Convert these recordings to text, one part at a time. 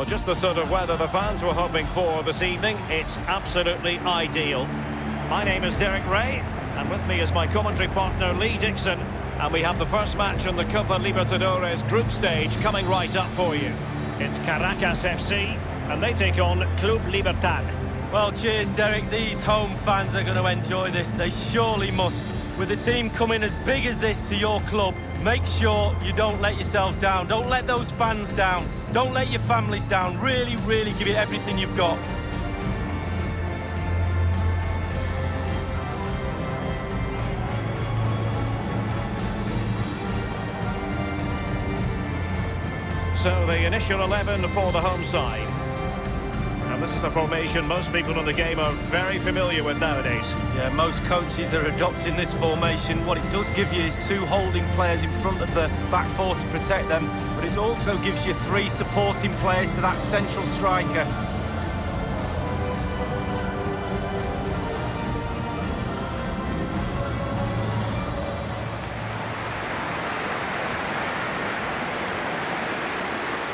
Well, just the sort of weather the fans were hoping for this evening. It's absolutely ideal. My name is Derek Ray, and with me is my commentary partner Lee Dixon. And we have the first match on the Copa Libertadores group stage coming right up for you. It's Caracas FC, and they take on Club Libertad. Well, cheers, Derek. These home fans are going to enjoy this. They surely must. With a team coming as big as this to your club, make sure you don't let yourselves down. Don't let those fans down. Don't let your families down. Really, really give it everything you've got. So the initial 11 for the home side. And this is a formation most people in the game are very familiar with nowadays. Yeah, most coaches are adopting this formation. What it does give you is 2 holding players in front of the back 4 to protect them, but it also gives you 3 supporting players to that central striker.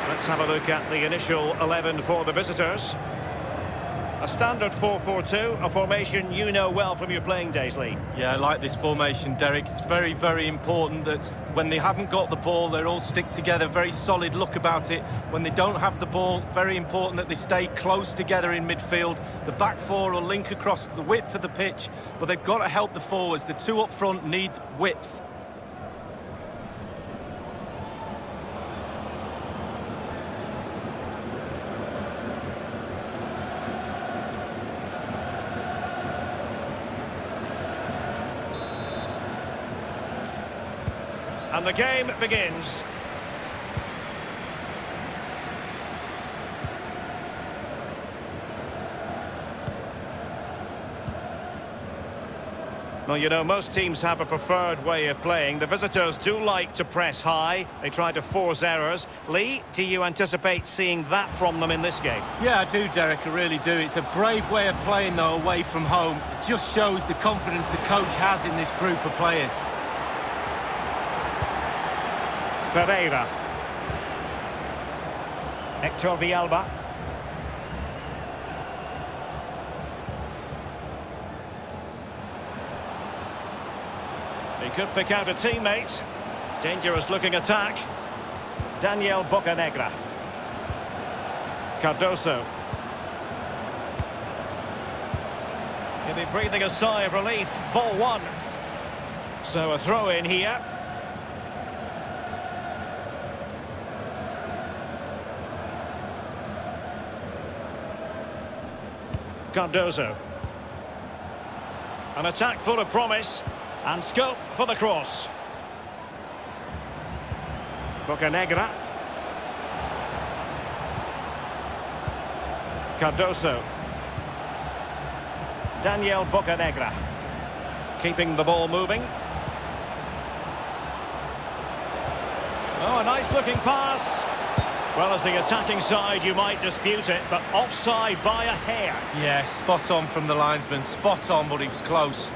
Let's have a look at the initial 11 for the visitors. A standard 4-4-2, a formation you know well from your playing days, Lee. Yeah, I like this formation, Derek. It's very, very important that when they haven't got the ball, they all stick together. Very solid look about it. When they don't have the ball, very important that they stay close together in midfield. The back 4 will link across the width of the pitch, but they've got to help the forwards. The 2 up front need width. And the game begins. Well, you know, most teams have a preferred way of playing. The visitors do like to press high. They try to force errors. Lee, do you anticipate seeing that from them in this game? Yeah, I do, Derek. I really do. It's a brave way of playing, though, away from home. It just shows the confidence the coach has in this group of players. Ferreira. Hector Villalba. He could pick out a teammate. Dangerous looking attack. Daniel Bocanegra. Cardoso. He'll be breathing a sigh of relief. Ball 1. So a throw in here. Cardoso. An attack full of promise and scope for the cross. Bocanegra. Cardoso. Daniel Bocanegra. Keeping the ball moving. Oh, a nice looking pass. Well, as the attacking side, you might dispute it, but offside by a hair. Yeah, spot on from the linesman. Spot on, but he was close.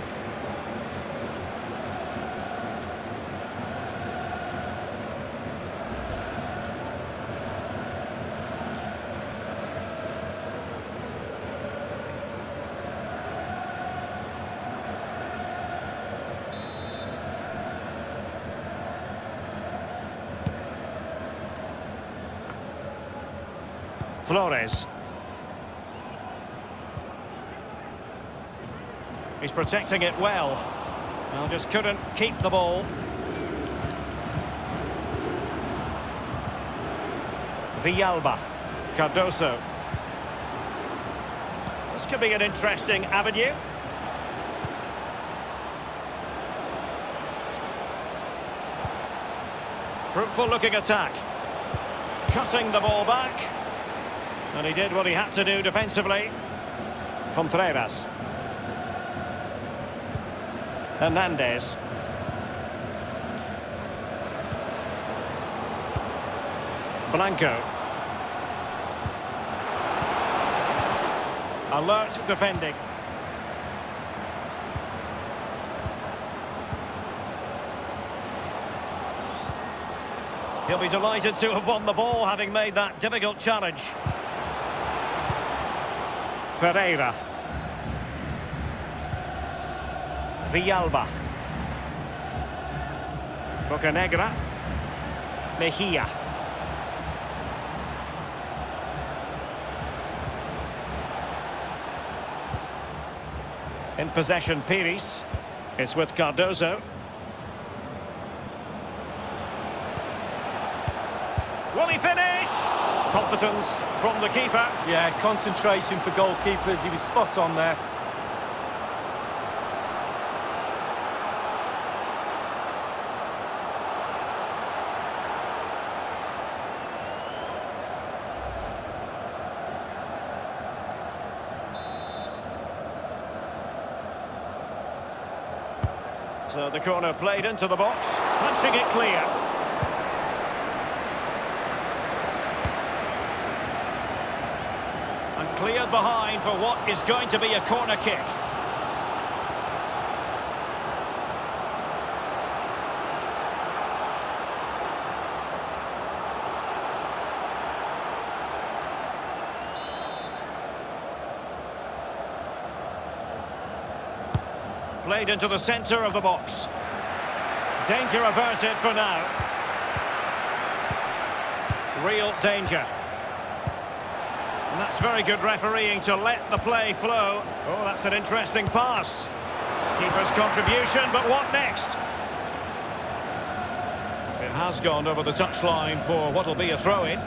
Flores. He's protecting it well. Well, just couldn't keep the ball. Villalba. Cardoso. This could be an interesting avenue. Fruitful looking attack. Cutting the ball back. And he did what he had to do defensively. Contreras. Hernandez. Blanco. Alert defending. He'll be delighted to have won the ball, having made that difficult challenge. Ferreira. Villalba. Bocanegra. Mejia. In possession, Pires. It's with Cardozo. Will he finish? Competence from the keeper. Yeah, concentration for goalkeepers. He was spot on there. So the corner played into the box, punching it clear. And cleared behind for what is going to be a corner kick. Played into the centre of the box. Danger averted for now. Real danger. And that's very good refereeing to let the play flow. Oh, that's an interesting pass. Keeper's contribution, but what next? It has gone over the touchline for what will be a throw-in.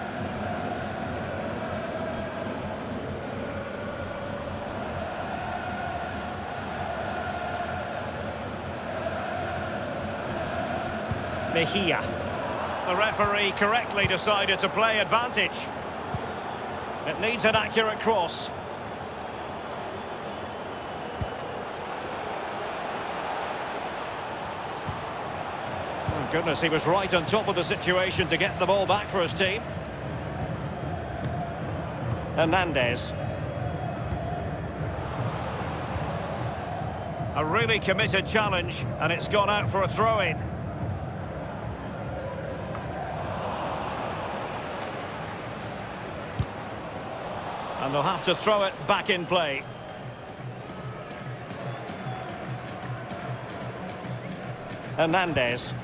Mejia. The referee correctly decided to play advantage. It needs an accurate cross. Oh, goodness, he was right on top of the situation to get the ball back for his team. Hernandez. A really committed challenge, and it's gone out for a throw-in. And they'll have to throw it back in play. Hernandez.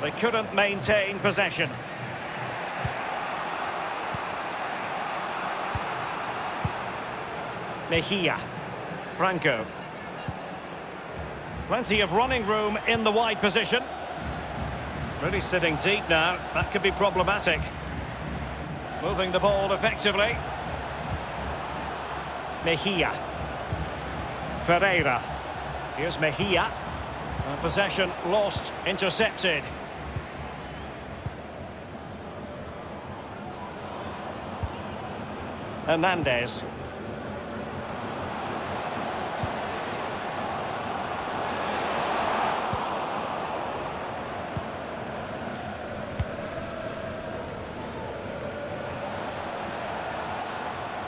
They couldn't maintain possession. Mejia. Franco. Plenty of running room in the wide position. Really sitting deep now. That could be problematic. Moving the ball effectively. Mejia. Ferreira. Here's Mejia. Possession lost, intercepted. Hernandez.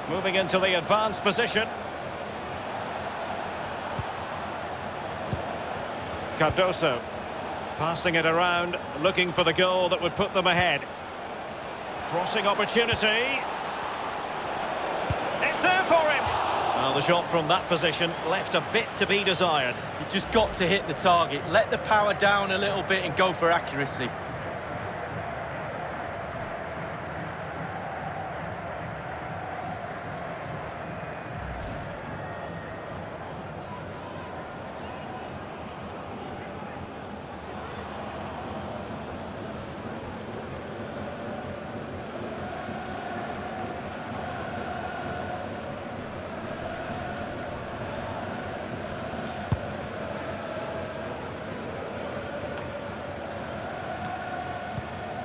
Moving into the advanced position. Cardozo. Passing it around, looking for the goal that would put them ahead. Crossing opportunity. It's there for him. Well, the shot from that position left a bit to be desired. You just got to hit the target. Let the power down a little bit and go for accuracy.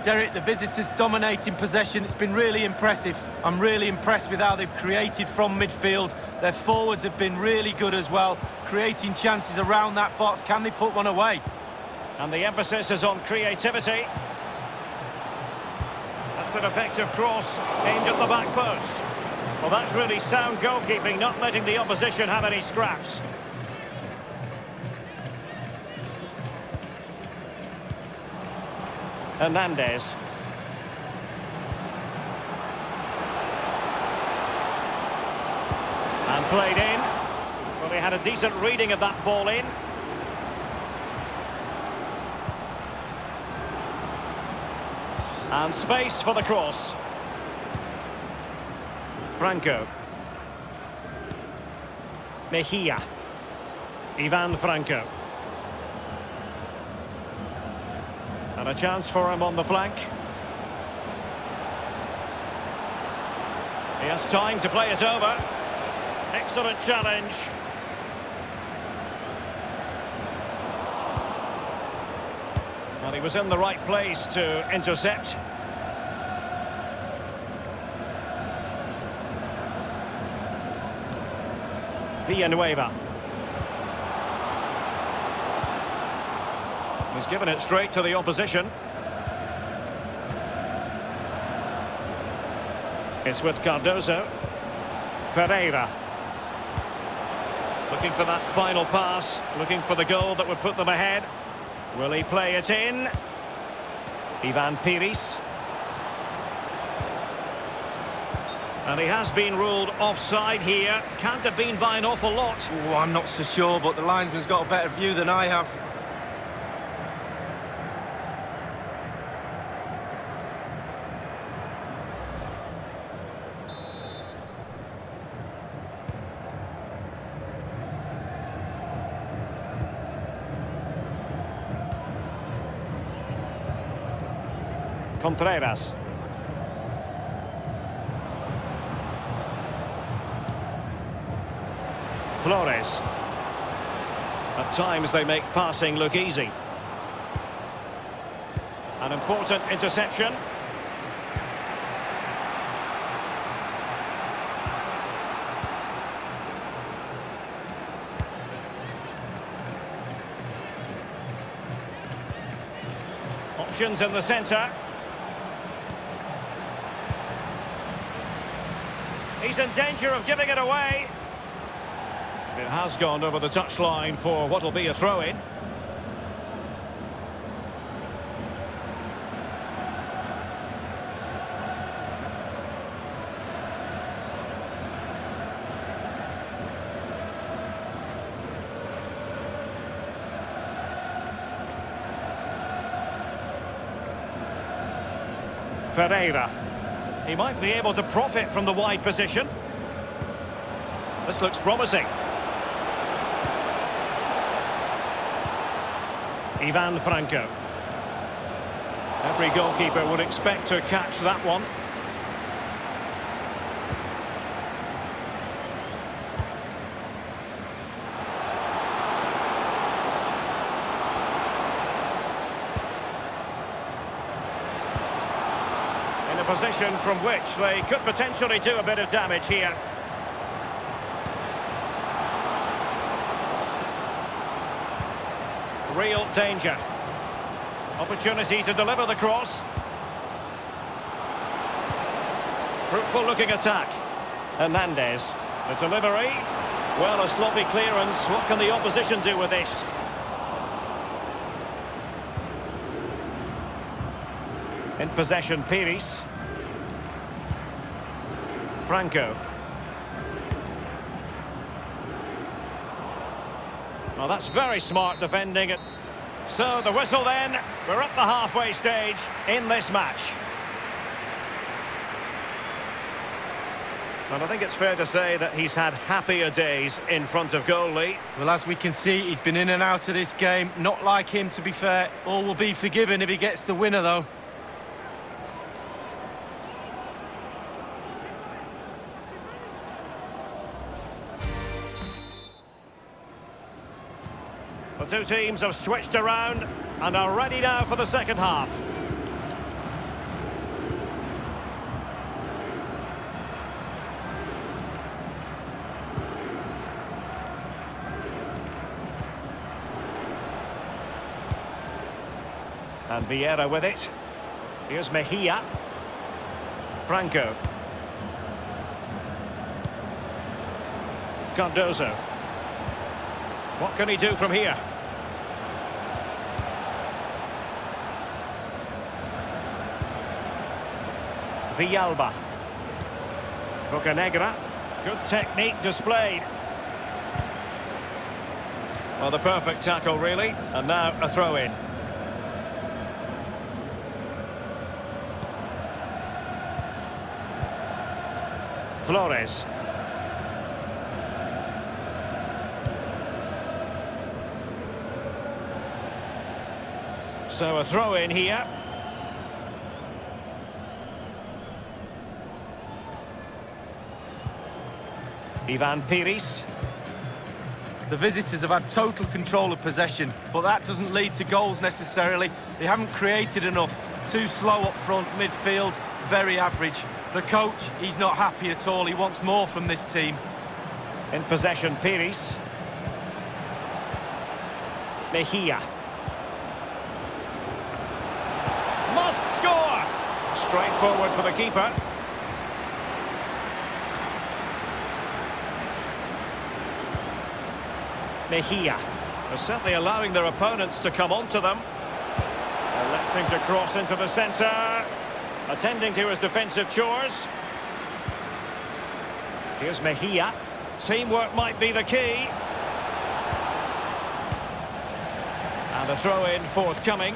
Derek, the visitors dominating possession. It's been really impressive. I'm really impressed with how they've created from midfield. Their forwards have been really good as well, creating chances around that box. Can they put one away? And the emphasis is on creativity. That's an effective cross aimed at the back post. Well, that's really sound goalkeeping, not letting the opposition have any scraps. Hernandez. And played in. Well, he had a decent reading of that ball in. And space for the cross. Franco. Mejia. Ivan Franco. And a chance for him on the flank. He has time to play it over. Excellent challenge. And he was in the right place to intercept. Villanueva. He's given it straight to the opposition. It's with Cardozo. Ferreira. Looking for that final pass, looking for the goal that would put them ahead. Will he play it in? Ivan Pires. And he has been ruled offside here. Can't have been by an awful lot. Oh, I'm not so sure, but the linesman's got a better view than I have. Contreras. Flores. At times they make passing look easy. An important interception. Options in the centre. He's in danger of giving it away. It has gone over the touchline for what will be a throw-in. Ferreira. He might be able to profit from the wide position. This looks promising. Ivan Franco. Every goalkeeper would expect to catch that one. In a position from which they could potentially do a bit of damage here. Real danger. Opportunity to deliver the cross. Fruitful looking attack. Hernandez. The delivery. Well, a sloppy clearance. What can the opposition do with this? In possession, Pires. Franco. Well, that's very smart defending it. So the whistle then. We're at the halfway stage in this match. And I think it's fair to say that he's had happier days in front of goal, Lee. Well, as we can see, he's been in and out of this game. Not like him, to be fair. All will be forgiven if he gets the winner, though. The two teams have switched around and are ready now for the second half. And Vieira with it. Here's Mejia. Franco. Cardozo. What can he do from here? Villalba. Bocanegra. Good technique displayed. Well, the perfect tackle, really. And now a throw-in. Flores. So a throw-in here. Ivan Pires. The visitors have had total control of possession, but that doesn't lead to goals necessarily. They haven't created enough. Too slow up front, midfield, very average. The coach, he's not happy at all. He wants more from this team. In possession, Pires. Mejia. Must score! Straightforward for the keeper. Mejia. They're certainly allowing their opponents to come onto them. Electing to cross into the centre. Attending to his defensive chores. Here's Mejia. Teamwork might be the key. And a throw-in forthcoming.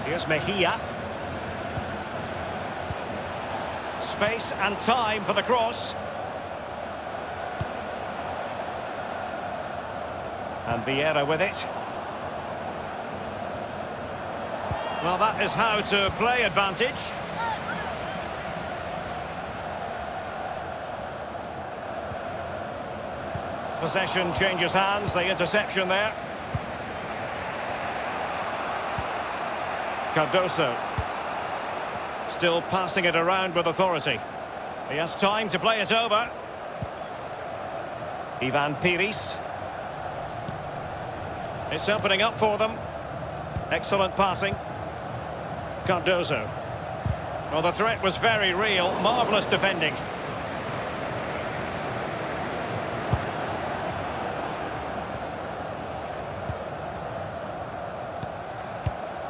Here's Mejia. Space and time for the cross. And Vieira with it. Well, that is how to play advantage. Possession changes hands, the interception there. Cardoso. Still passing it around with authority. He has time to play it over. Ivan Pires. It's opening up for them. Excellent passing. Cardoso. Well, the threat was very real. Marvellous defending.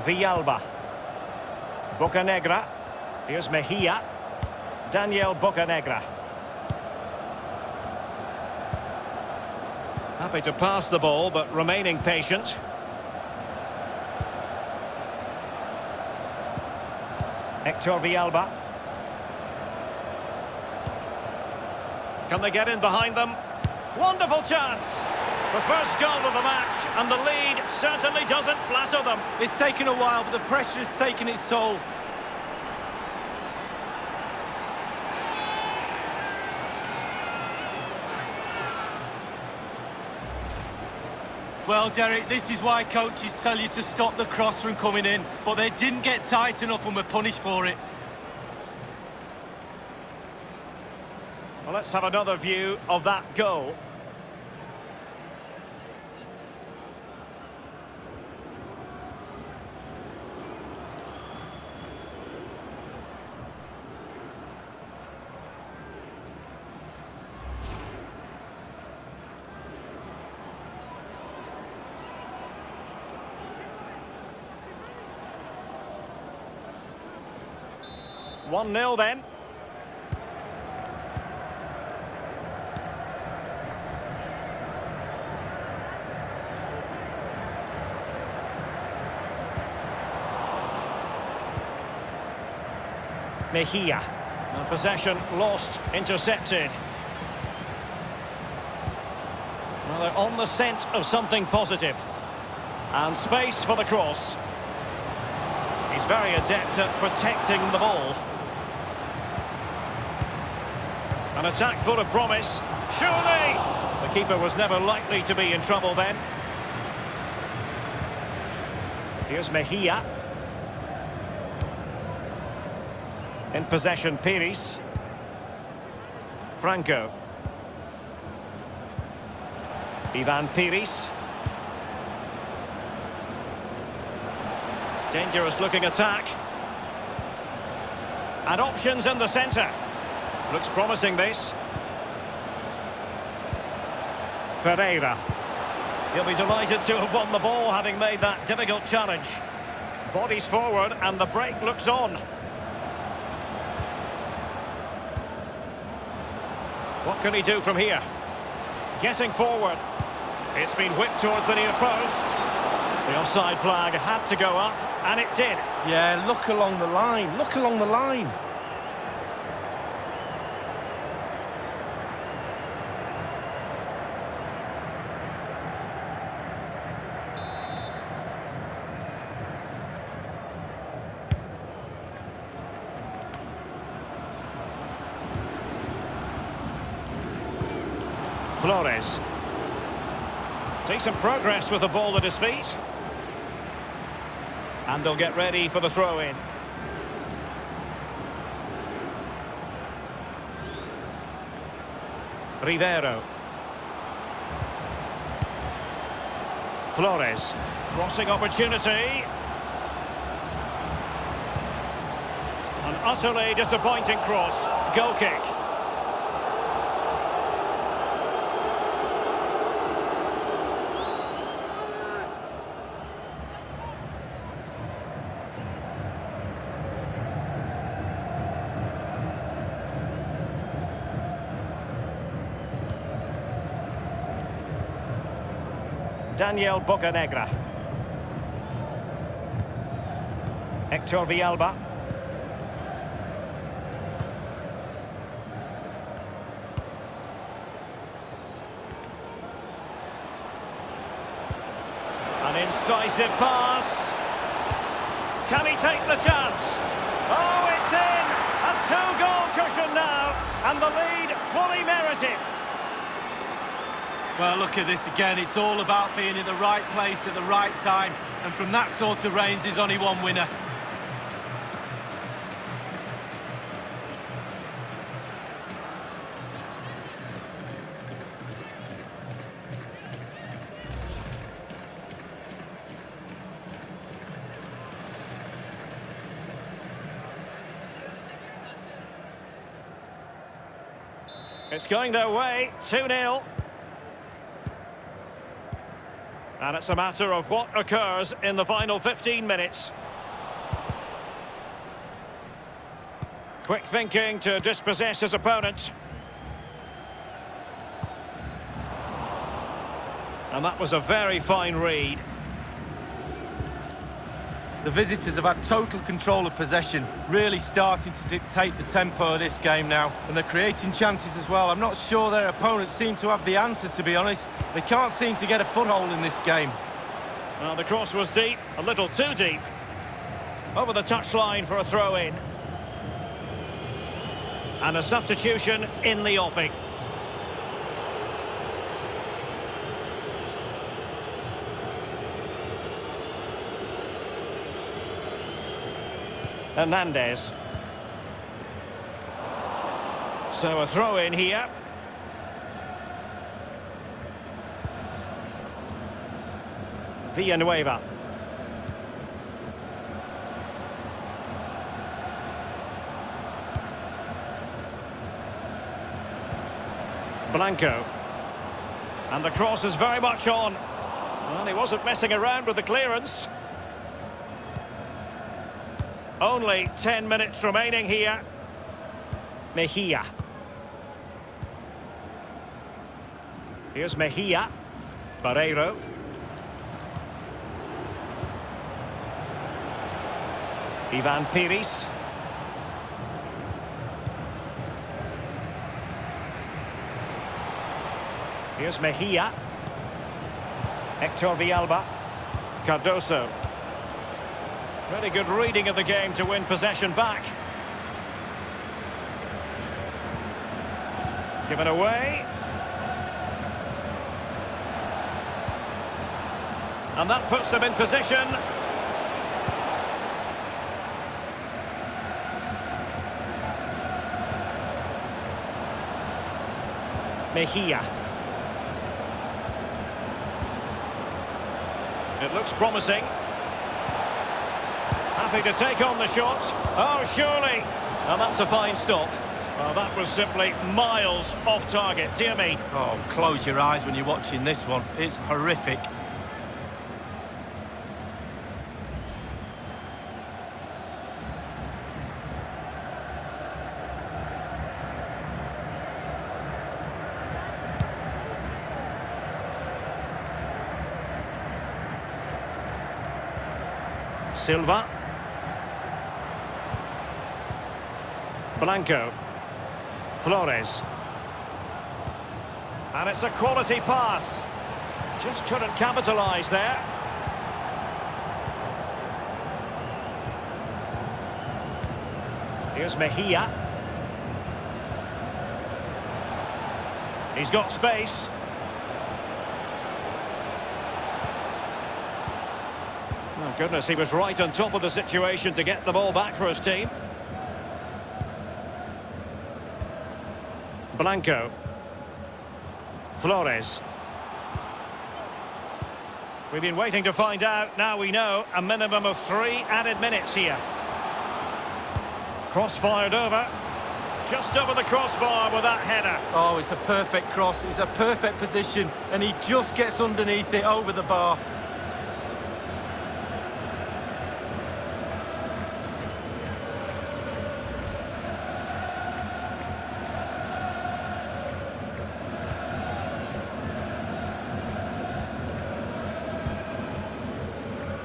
Villalba. Bocanegra. Here's Mejia. Daniel Bocanegra. Happy to pass the ball, but remaining patient. Hector Villalba. Can they get in behind them? Wonderful chance! The first goal of the match, and the lead certainly doesn't flatter them. It's taken a while, but the pressure has taken its toll. Well, Derek, this is why coaches tell you to stop the cross from coming in, but they didn't get tight enough and were punished for it. Well, let's have another view of that goal. One 0 then. Mejia. And possession lost, intercepted. Well, they're on the scent of something positive. And space for the cross. He's very adept at protecting the ball. An attack full of promise. Surely! The keeper was never likely to be in trouble then. Here's Mejia. In possession, Pires. Franco. Ivan Pires. Dangerous looking attack. And options in the centre. Looks promising, this. Ferreira. He'll be delighted to have won the ball, having made that difficult challenge. Bodies forward, and the break looks on. What can he do from here? Getting forward. It's been whipped towards the near post. The offside flag had to go up, and it did. Yeah, look along the line. Look along the line. Flores. Decent progress with the ball at his feet. And they'll get ready for the throw-in. Rivero. Flores. Crossing opportunity. An utterly disappointing cross. Goal kick. Daniel Bocanegra. Hector Villalba. An incisive pass. Can he take the chance? Oh, it's in! A two-goal cushion now, and the lead fully merited. Well, look at this again. It's all about being in the right place at the right time. And from that sort of range, there's only one winner. It's going their way, 2-0. And it's a matter of what occurs in the final 15 minutes. Quick thinking to dispossess his opponent. And that was a very fine read. The visitors have had total control of possession, really starting to dictate the tempo of this game now. And they're creating chances as well. I'm not sure their opponents seem to have the answer, to be honest. They can't seem to get a foothold in this game. Well, the cross was deep, a little too deep. Over the touchline for a throw-in. And a substitution in the offing. Hernandez. So a throw-in here. Villanueva. Blanco. And the cross is very much on. Well, he wasn't messing around with the clearance. Only 10 minutes remaining here. Mejia. Here's Mejia. Barreiro. Ivan Pires. Here's Mejia. Hector Villalba. Cardoso. Very good reading of the game to win possession back. Given away. And that puts them in position. Mejia. It looks promising. Happy to take on the shot. Oh, surely. And that's a fine stop. Well, that was simply miles off target, dear me. Oh, close your eyes when you're watching this one. It's horrific. Silva. Blanco. Flores. And it's a quality pass. Just couldn't capitalise there. Here's Mejia. He's got space. Oh, goodness, he was right on top of the situation to get the ball back for his team. Blanco. Flores. We've been waiting to find out. Now we know. A minimum of 3 added minutes here. Cross fired over. Just over the crossbar with that header. Oh, it's a perfect cross. It's a perfect position. And he just gets underneath it over the bar.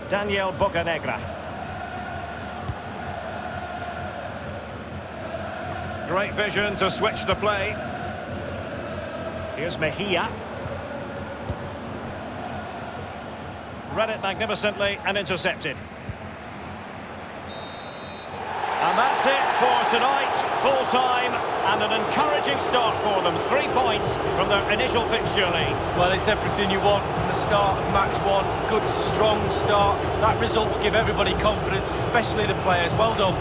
Daniel Bocanegra. Great vision to switch the play. Here's Mejia. Read it magnificently and intercepted. And that's it for tonight. Full time and an encouraging start for them. 3 points from their initial fixture lead. Well, it's everything you want from the start of match one. Good, strong start. That result will give everybody confidence, especially the players. Well done.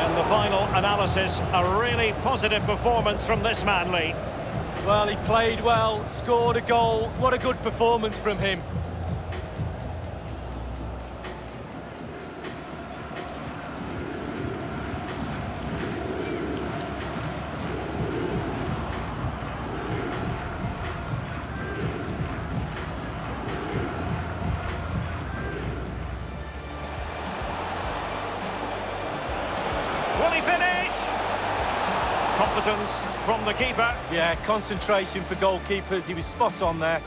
In the final analysis, a really positive performance from this man, Lee. Well, he played well, scored a goal. What a good performance from him. Will he finish? Competence from the keeper. Yeah, concentration for goalkeepers. He was spot on there.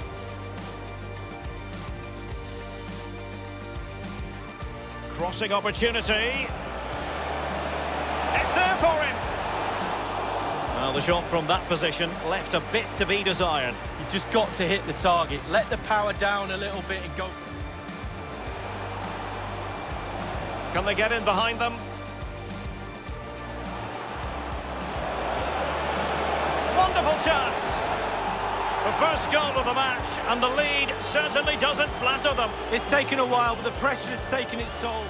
Crossing opportunity. It's there for him. Well, the shot from that position left a bit to be desired. You've just got to hit the target. Let the power down a little bit and go. Can they get in behind them? Wonderful chance. The first goal of the match, and the lead certainly doesn't flatter them. It's taken a while, but the pressure has taken its toll.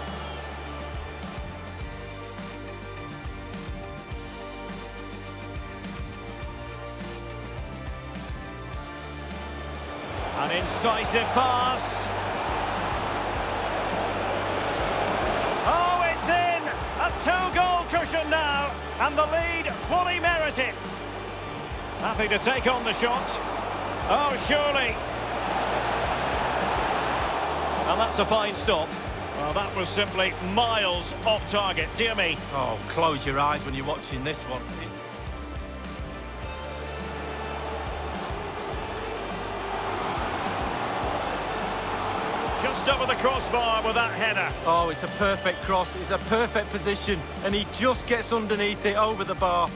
An incisive pass. Oh, it's in! A 2-goal cushion now, and the lead fully merited. Happy to take on the shot. Oh, surely. And that's a fine stop. Well, that was simply miles off target, dear me. Oh, close your eyes when you're watching this one. Just over the crossbar with that header. Oh, it's a perfect cross. It's a perfect position. And he just gets underneath it over the bar.